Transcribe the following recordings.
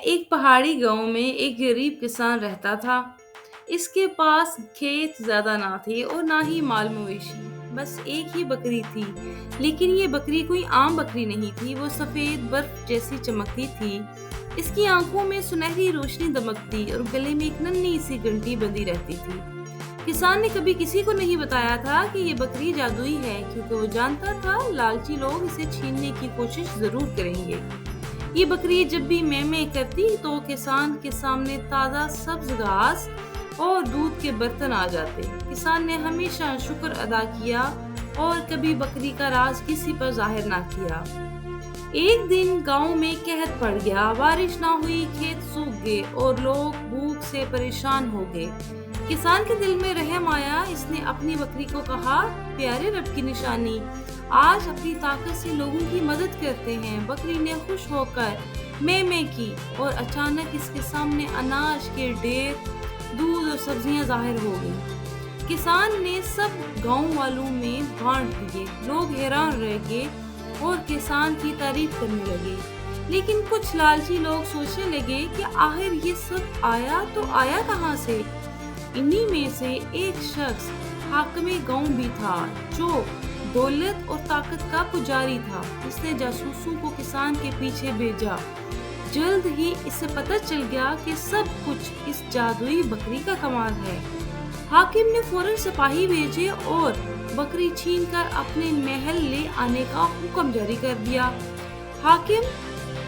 ایک پہاڑی گاؤں میں ایک غریب کسان رہتا تھا۔ اس کے پاس کھیت زیادہ نہ تھے اور نہ ہی مال مویشی، بس ایک ہی بکری تھی۔ لیکن یہ بکری کوئی عام بکری نہیں تھی، وہ سفید برف جیسی چمکتی تھی۔ اس کی آنکھوں میں سنہری روشنی دمکتی اور گلے میں ایک ننھی سی گھنٹی بندھی رہتی تھی۔ کسان نے کبھی کسی کو نہیں بتایا تھا کہ یہ بکری جادوئی ہے، کیونکہ وہ جانتا تھا لالچی لوگ اسے چھیننے کی کوشش ضرور کریں گے۔ یہ بکری جب بھی میں میں کرتی تو کسان کے سامنے تازہ سبز گھاس اور دودھ کے برتن آ جاتے۔ کسان نے ہمیشہ شکر ادا کیا اور کبھی بکری کا راز کسی پر ظاہر نہ کیا۔ ایک دن گاؤں میں قحط پڑ گیا، بارش نہ ہوئی، کھیت سوکھ گئے اور لوگ بھوک سے پریشان ہو گئے۔ کسان کے دل میں رحم آیا، اس نے اپنی بکری کو کہا، پیارے رب کی نشانی، آج اپنی طاقت سے لوگوں کی مدد کرتے ہیں۔ بکری نے خوش ہو کر میں کی اور اچانک اس کے سامنے اناج کے ڈھیر، دودھ اور سبزیاں ظاہر ہو گئیں۔ کسان نے سب گاؤں والوں میں بانٹ دیے، لوگ حیران رہ گئے اور کسان کی تعریف کرنے لگے۔ لیکن کچھ لالچی لوگ سوچنے لگے کہ آخر یہ سب آیا کہاں سے؟ انہی میں سے ایک شخص حاکم گاؤں بھی تھا، جو دولت اور طاقت کا پجاری تھا۔ اس نے جاسوسوں کو کسان کے پیچھے بھیجا۔ جلد ہی اسے پتہ چل گیا کہ سب کچھ اس جادوئی بکری کا کمال ہے۔ حاکم نے فوراً سپاہی بھیجے اور بکری چھین کر اپنے محل لے آنے کا حکم جاری کر دیا۔ حاکم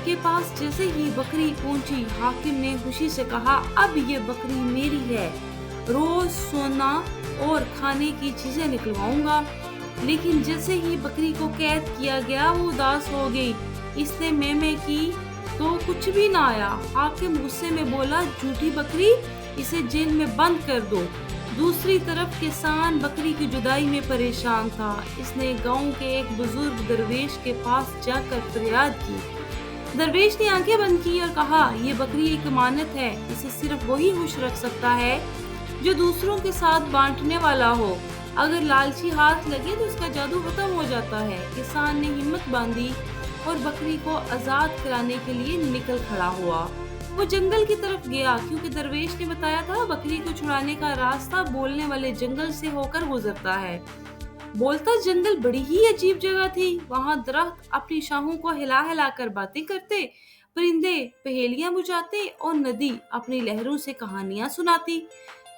کے پاس جیسے ہی بکری پہنچی، حاکم نے خوشی سے کہا، اب یہ بکری میری ہے، روز سونا اور کھانے کی چیزیں نکلواؤں گا۔ لیکن جیسے ہی بکری کو قید کیا گیا، وہ اداس ہو گئی۔ اس نے میں کی تو کچھ بھی نہ آیا۔ حاکم غصے میں بولا، جھوٹی بکری، اسے جیل میں بند کر دو۔ دوسری طرف کسان بکری کی جدائی میں پریشان تھا۔ اس نے گاؤں کے ایک بزرگ درویش کے پاس جا کر فریاد کی۔ درویش نے آنکھیں بند کی اور کہا، یہ بکری ایک امانت ہے، اسے صرف وہی خوش رکھ سکتا ہے جو دوسروں کے ساتھ بانٹنے والا ہو۔ اگر لالچی ہاتھ لگے تو اس کا جادو ختم ہو جاتا ہے۔ کسان نے ہمت باندھی اور بکری کو آزاد کرانے کے لیے نکل کھڑا ہوا۔ وہ جنگل کی طرف گیا، کیونکہ درویش نے بتایا تھا بکری کو چھڑانے کا راستہ بولنے والے جنگل سے ہو کر گزرتا ہے۔ بولتا جنگل بڑی ہی عجیب جگہ تھی۔ وہاں درخت اپنی شاخوں کو ہلا ہلا کر باتیں کرتے، پرندے پہیلیاں بجھاتے اور ندی اپنی لہروں سے کہانیاں سناتی۔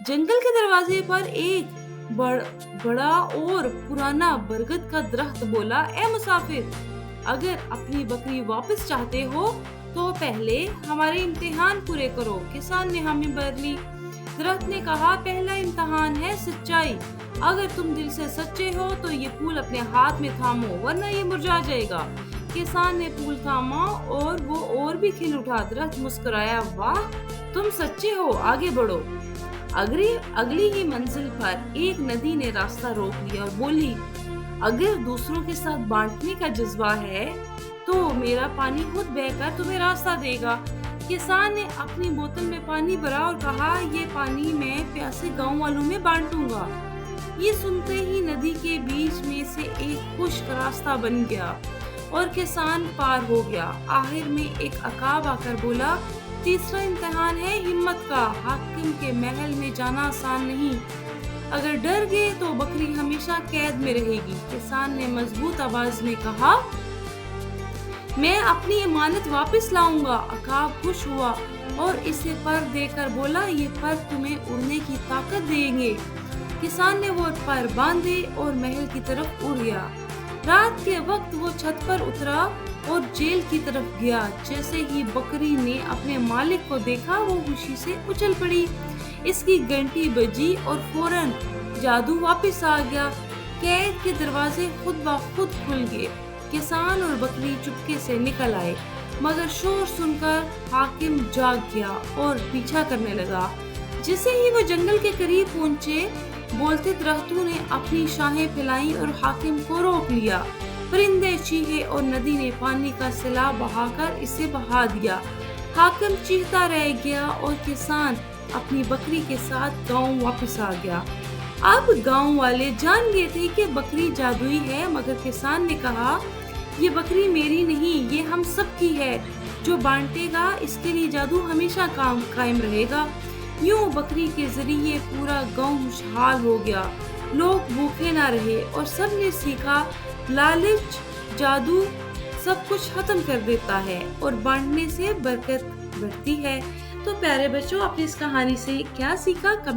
جنگل کے دروازے پر ایک بڑا اور پرانا برگد کا درخت بولا، اے مسافر، اگر اپنی بکری واپس چاہتے ہو تو پہلے ہمارے امتحان پورے کرو۔ کسان نے حامی بھر لی۔ درخت نے کہا، پہلا امتحان ہے سچائی۔ اگر تم دل سے سچے ہو تو یہ پھول اپنے ہاتھ میں تھامو، ورنہ یہ مرجھا جائے گا۔ کسان نے پھول تھاما اور وہ اور بھی کھل اٹھا۔ درخت مسکرایا، واہ، تم سچے ہو، آگے بڑھو۔ اگلی ہی منزل پر ایک ندی نے راستہ روک لیا اور بولی، اگر دوسروں کے ساتھ بانٹنے کا جذبہ ہے تو میرا پانی خود بہہ کر تمہیں راستہ دے گا۔ کسان نے اپنی بوتل میں پانی بھرا اور کہا، یہ پانی میں پیاسے گاؤں والوں میں بانٹوں گا۔ یہ سنتے ہی ندی کے بیچ میں سے ایک خشک راستہ بن گیا اور کسان پار ہو گیا۔ آخر میں ایک عقاب آ کر بولا، تیسرا امتحان ہے ہمت کا۔ حاکم کے محل میں جانا آسان نہیں، اگر ڈر گئے تو بکری ہمیشہ قید میں رہے گی۔ کسان نے مضبوط آواز میں کہا، میں اپنی امانت واپس لاؤں گا۔ عقاب خوش ہوا اور اسے پر دے کر بولا، یہ پر تمہیں اڑنے کی طاقت دیں گے۔ کسان نے وہ پر باندھے اور محل کی طرف اڑ گیا۔ رات کے وقت وہ چھت پر اترا اور جیل کی طرف گیا۔ جیسے ہی بکری نے اپنے مالک کو دیکھا، وہ خوشی سے اچھل پڑی۔ اس کی گھنٹی بجی اور فوراً جادو واپس آ گیا۔ قید کے دروازے خود بخود کھل گئے۔ کسان اور بکری چپکے سے نکل آئے، مگر شور سن کر حاکم جاگ گیا اور پیچھا کرنے لگا۔ جیسے ہی وہ جنگل کے قریب پہنچے، بولتے درختوں نے اپنی شاخیں پھیلائیں اور حاکم کو روک لیا۔ پرندے چیخے اور ندی نے پانی کا سیلاب بہا کر اسے بہا دیا۔ حاکم چیختا رہ گیا اور کسان اپنی بکری کے ساتھ گاؤں واپس آ گیا۔ اب گاؤں والے جان گئے تھے کہ بکری جادوئی ہے، مگر کسان نے کہا، یہ بکری میری نہیں، یہ ہم سب کی ہے۔ جو بانٹے گا اس کے لیے جادو ہمیشہ قائم رہے گا۔ یوں بکری کے ذریعے پورا گاؤں خوشحال ہو گیا، لوگ بھوکے نہ رہے اور سب نے سیکھا لالچ جادو سب کچھ ختم کر دیتا ہے اور بانٹنے سے برکت بڑھتی ہے۔ تو پیارے بچوں، آپ نے اس کہانی سے کیا سیکھا؟ کمنٹ